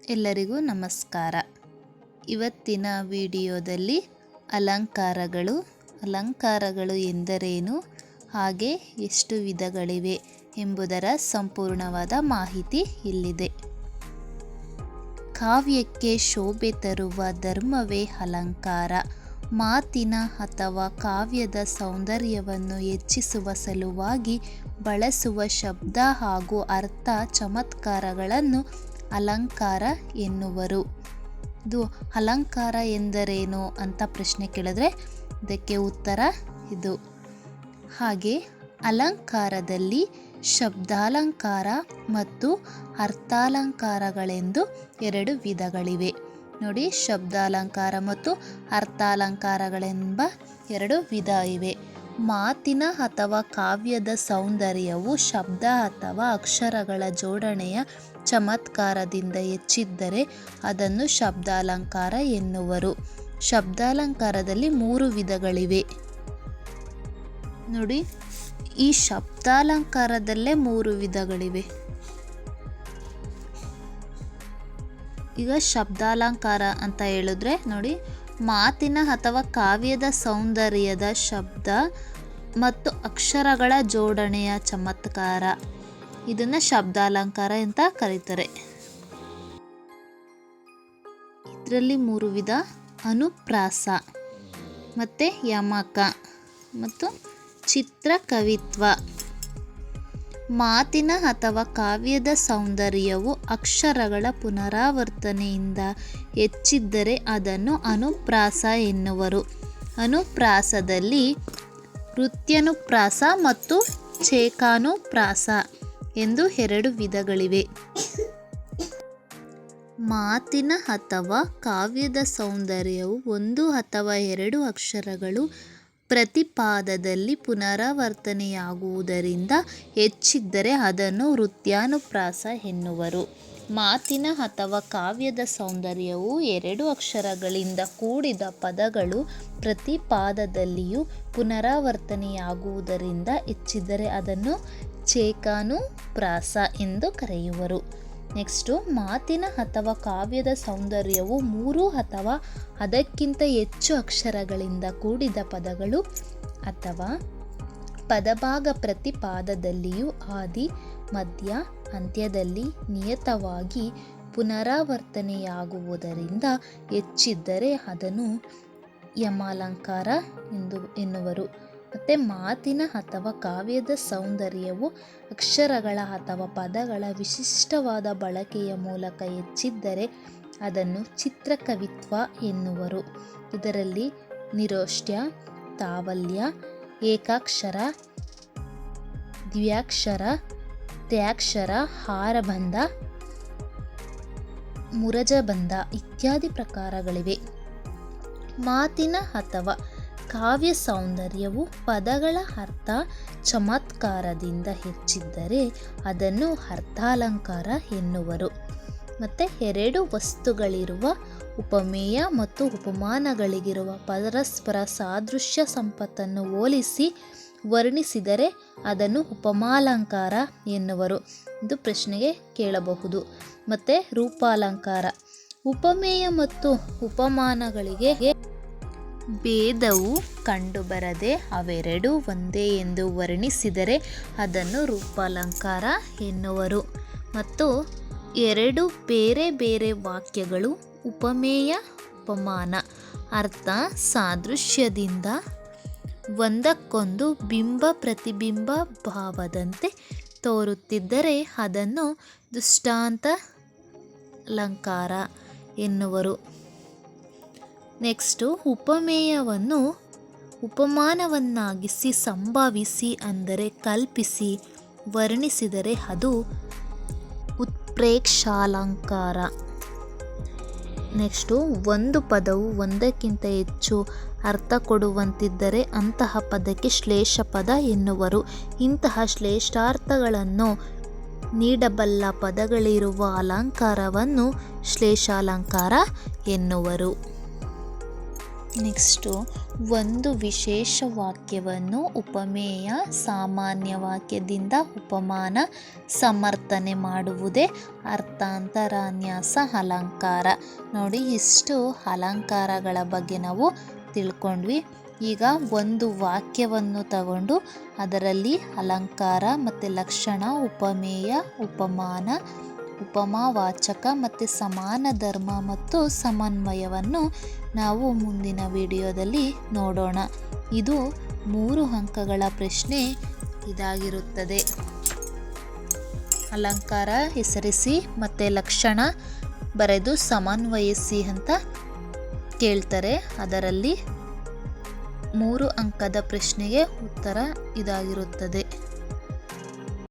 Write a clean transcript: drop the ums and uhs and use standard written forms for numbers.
ಎಲ್ಲರಿಗೂ ನಮಸ್ಕಾರ. ಇವತ್ತಿನ ವಿಡಿಯೋದಲ್ಲಿ ಅಲಂಕಾರಗಳು ಎಂದರೇನು, ಹಾಗೆ ಎಷ್ಟು ವಿಧಗಳಿವೆ ಎಂಬುದರ ಸಂಪೂರ್ಣವಾದ ಮಾಹಿತಿ ಇಲ್ಲಿದೆ. ಕಾವ್ಯಕ್ಕೆ ಶೋಭೆ ತರುವ ಧರ್ಮವೇ ಅಲಂಕಾರ. ಮಾತಿನ ಅಥವಾ ಕಾವ್ಯದ ಸೌಂದರ್ಯವನ್ನು ಹೆಚ್ಚಿಸುವ ಸಲುವಾಗಿ ಬಳಸುವ ಶಬ್ದ ಹಾಗೂ ಅರ್ಥ ಚಮತ್ಕಾರಗಳನ್ನು ಅಲಂಕಾರ ಎನ್ನುವರು. ಇದು ಅಲಂಕಾರ ಎಂದರೇನು ಅಂತ ಪ್ರಶ್ನೆ ಕೇಳಿದ್ರೆ ಇದಕ್ಕೆ ಉತ್ತರ ಇದು. ಹಾಗೆ ಅಲಂಕಾರದಲ್ಲಿ ಶಬ್ದಾಲಂಕಾರ ಮತ್ತು ಅರ್ಥಾಲಂಕಾರಗಳೆಂದು ಎರಡು ವಿಧಗಳಿವೆ. ನೋಡಿ, ಶಬ್ದಾಲಂಕಾರ ಮತ್ತು ಅರ್ಥಾಲಂಕಾರಗಳೆಂಬ ಎರಡು ವಿಧ ಇವೆ. ಮಾತಿನ ಅಥವಾ ಕಾವ್ಯದ ಸೌಂದರ್ಯವು ಶಬ್ದ ಅಥವಾ ಅಕ್ಷರಗಳ ಜೋಡಣೆಯ ಚಮತ್ಕಾರದಿಂದ ಹೆಚ್ಚಿದ್ದರೆ ಅದನ್ನು ಶಬ್ದಾಲಂಕಾರ ಎನ್ನುವರು. ಶಬ್ದಾಲಂಕಾರದಲ್ಲಿ 3 ವಿಧಗಳಿವೆ. ನೋಡಿ, ಈ ಶಬ್ದಾಲಂಕಾರದಲ್ಲೇ 3 ವಿಧಗಳಿವೆ. ಈಗ ಶಬ್ದಾಲಂಕಾರ ಅಂತ ಹೇಳಿದ್ರೆ ನೋಡಿ, ಮಾತಿನ ಅಥವಾ ಕಾವ್ಯದ ಸೌಂದರ್ಯದ ಶಬ್ದ ಮತ್ತು ಅಕ್ಷರಗಳ ಜೋಡಣೆಯ ಚಮತ್ಕಾರ, ಇದನ್ನು ಶಬ್ದಾಲಂಕಾರ ಅಂತ ಕರೀತಾರೆ. ಇದರಲ್ಲಿ 3 ವಿಧ: ಅನುಪ್ರಾಸ ಮತ್ತು ಯಮಕ ಮತ್ತು ಚಿತ್ರಕವಿತ್ವ. ಮಾತಿನ ಅಥವಾ ಕಾವ್ಯದ ಸೌಂದರ್ಯವು ಅಕ್ಷರಗಳ ಪುನರಾವರ್ತನೆಯಿಂದ ಹೆಚ್ಚಿದ್ದರೆ ಅದನ್ನು ಅನುಪ್ರಾಸ ಎನ್ನುವರು. ಅನುಪ್ರಾಸದಲ್ಲಿ ವೃತ್ಯನುಪ್ರಾಸ ಮತ್ತು ಛೇಕಾನುಪ್ರಾಸ ಎಂದು 2 ವಿಧಗಳಿವೆ. ಮಾತಿನ ಅಥವಾ ಕಾವ್ಯದ ಸೌಂದರ್ಯವು 1 ಅಥವಾ 2 ಅಕ್ಷರಗಳು ಪ್ರತಿಪಾದದಲ್ಲಿ ಪುನರಾವರ್ತನೆಯಾಗುವುದರಿಂದ ಹೆಚ್ಚಿದ್ದರೆ ಅದನ್ನು ವೃತ್ಯಾನುಪ್ರಾಸ ಎನ್ನುವರು. ಮಾತಿನ ಅಥವಾ ಕಾವ್ಯದ ಸೌಂದರ್ಯವು 2 ಅಕ್ಷರಗಳಿಂದ ಕೂಡಿದ ಪದಗಳು ಪ್ರತಿಪಾದದಲ್ಲಿಯೂ ಪುನರಾವರ್ತನೆಯಾಗುವುದರಿಂದ ಹೆಚ್ಚಿದ್ದರೆ ಅದನ್ನು ಛೇಕಾನುಪ್ರಾಸ ಎಂದು ಕರೆಯುವರು. ನೆಕ್ಸ್ಟು, ಮಾತಿನ ಅಥವಾ ಕಾವ್ಯದ ಸೌಂದರ್ಯವು 3 ಅಥವಾ ಅದಕ್ಕಿಂತ ಹೆಚ್ಚು ಅಕ್ಷರಗಳಿಂದ ಕೂಡಿದ ಪದಗಳು ಅಥವಾ ಪದಭಾಗ ಪ್ರತಿಪಾದದಲ್ಲಿಯೂ ಆದಿ ಮಧ್ಯ ಅಂತ್ಯದಲ್ಲಿ ನಿಯತವಾಗಿ ಪುನರಾವರ್ತನೆಯಾಗುವುದರಿಂದ ಹೆಚ್ಚಿದ್ದರೆ ಅದನ್ನು ಯಮಾಲಂಕಾರ ಎನ್ನುವರು. ಮತ್ತು ಮಾತಿನ ಅಥವಾ ಕಾವ್ಯದ ಸೌಂದರ್ಯವು ಅಕ್ಷರಗಳ ಅಥವಾ ಪದಗಳ ವಿಶಿಷ್ಟವಾದ ಬಳಕೆಯ ಮೂಲಕ ಹೆಚ್ಚಿದ್ದರೆ ಅದನ್ನು ಚಿತ್ರಕವಿತ್ವ ಎನ್ನುವರು. ಇದರಲ್ಲಿ ನಿರೋಷ್ಟ್ಯ, ತಾವಲ್ಯ, ಏಕಾಕ್ಷರ, ದ್ವ್ಯಾಕ್ಷರ, ತ್ರ್ಯಾಕ್ಷರ, ಹಾರಬಂಧ, ಮುರಜಬಂಧ ಇತ್ಯಾದಿ ಪ್ರಕಾರಗಳಿವೆ. ಮಾತಿನ ಅಥವಾ ಕಾವ್ಯ ಸೌಂದರ್ಯವು ಪದಗಳ ಅರ್ಥ ಚಮತ್ಕಾರದಿಂದ ಹೆಚ್ಚಿದ್ದರೆ ಅದನ್ನು ಅರ್ಥಾಲಂಕಾರ ಎನ್ನುವರು. ಮತ್ತು 2 ವಸ್ತುಗಳಿರುವ ಉಪಮೇಯ ಮತ್ತು ಉಪಮಾನಗಳಿಗಿರುವ ಪರಸ್ಪರ ಸಾದೃಶ್ಯ ಸಂಪತ್ತನ್ನು ಹೋಲಿಸಿ ವರ್ಣಿಸಿದರೆ ಅದನ್ನು ಉಪಮಾಲಂಕಾರ ಎನ್ನುವರು. ಇದು ಪ್ರಶ್ನೆಗೆ ಕೇಳಬಹುದು. ಮತ್ತು ರೂಪಾಲಂಕಾರ, ಉಪಮೇಯ ಮತ್ತು ಉಪಮಾನಗಳಿಗೆ ಭೇದವು ಕಂಡುಬರದೆ ಅವೆರಡೂ ಒಂದೇ ಎಂದು ವರ್ಣಿಸಿದರೆ ಅದನ್ನು ರೂಪಾಲಂಕಾರ ಎನ್ನುವರು. ಮತ್ತು 2 ಬೇರೆ ಬೇರೆ ವಾಕ್ಯಗಳು ಉಪಮೇಯ ಉಪಮಾನ ಅರ್ಥ ಸಾದೃಶ್ಯದಿಂದ ಒಂದಕ್ಕೊಂದು ಬಿಂಬ ಪ್ರತಿಬಿಂಬ ಭಾವದಂತೆ ತೋರುತ್ತಿದ್ದರೆ ಅದನ್ನು ದೃಷ್ಟಾಂತ ಅಲಂಕಾರ ಎನ್ನುವರು. ನೆಕ್ಸ್ಟು, ಉಪಮೇಯವನ್ನು ಉಪಮಾನವನ್ನಾಗಿಸಿ ಸಂಭಾವಿಸಿ ಅಂದರೆ ಕಲ್ಪಿಸಿ ವರ್ಣಿಸಿದರೆ ಅದು ಉತ್ಪ್ರೇಕ್ಷಾಲಂಕಾರ. ನೆಕ್ಸ್ಟು, ಒಂದು ಪದವು ಒಂದಕ್ಕಿಂತ ಹೆಚ್ಚು ಅರ್ಥ ಕೊಡುವಂತಿದ್ದರೆ ಅಂತಹ ಪದಕ್ಕೆ ಶ್ಲೇಷ ಪದ ಎನ್ನುವರು. ಇಂತಹ ಶ್ಲೇಷಾರ್ಥಗಳನ್ನು ನೀಡಬಲ್ಲ ಪದಗಳಿರುವ ಅಲಂಕಾರವನ್ನು ಶ್ಲೇಷಾಲಂಕಾರ ಎನ್ನುವರು. ನೆಕ್ಸ್ಟು ಒಂದು ವಿಶೇಷ ವಾಕ್ಯವನ್ನು ಉಪಮೇಯ ಸಾಮಾನ್ಯ ವಾಕ್ಯದಿಂದ ಉಪಮಾನ ಸಮರ್ಥನೆ ಮಾಡುವುದೇ ಅರ್ಥಾಂತರನ್ಯಾಸ ಅಲಂಕಾರ. ನೋಡಿ, ಇಷ್ಟು ಅಲಂಕಾರಗಳ ಬಗ್ಗೆ ನಾವು ತಿಳ್ಕೊಂಡ್ವಿ. ಈಗ ಒಂದು ವಾಕ್ಯವನ್ನು ತಗೊಂಡು ಅದರಲ್ಲಿ ಅಲಂಕಾರ ಮತ್ತು ಲಕ್ಷಣ, ಉಪಮೇಯ, ಉಪಮಾನ, ಉಪಮಾವಾಚಕ ಮತ್ತು ಸಮಾನ ಧರ್ಮ ಮತ್ತು ಸಮನ್ವಯವನ್ನು ನಾವು ಮುಂದಿನ ವಿಡಿಯೋದಲ್ಲಿ ನೋಡೋಣ. ಇದು 3 ಅಂಕಗಳ ಪ್ರಶ್ನೆ ಇದಾಗಿರುತ್ತದೆ. ಅಲಂಕಾರ ಹೆಸರಿಸಿ ಮತ್ತು ಲಕ್ಷಣ ಬರೆದು ಸಮನ್ವಯಿಸಿ ಅಂತ ಕೇಳ್ತಾರೆ. ಅದರಲ್ಲಿ 3 ಅಂಕದ ಪ್ರಶ್ನೆಗೆ ಉತ್ತರ ಇದಾಗಿರುತ್ತದೆ.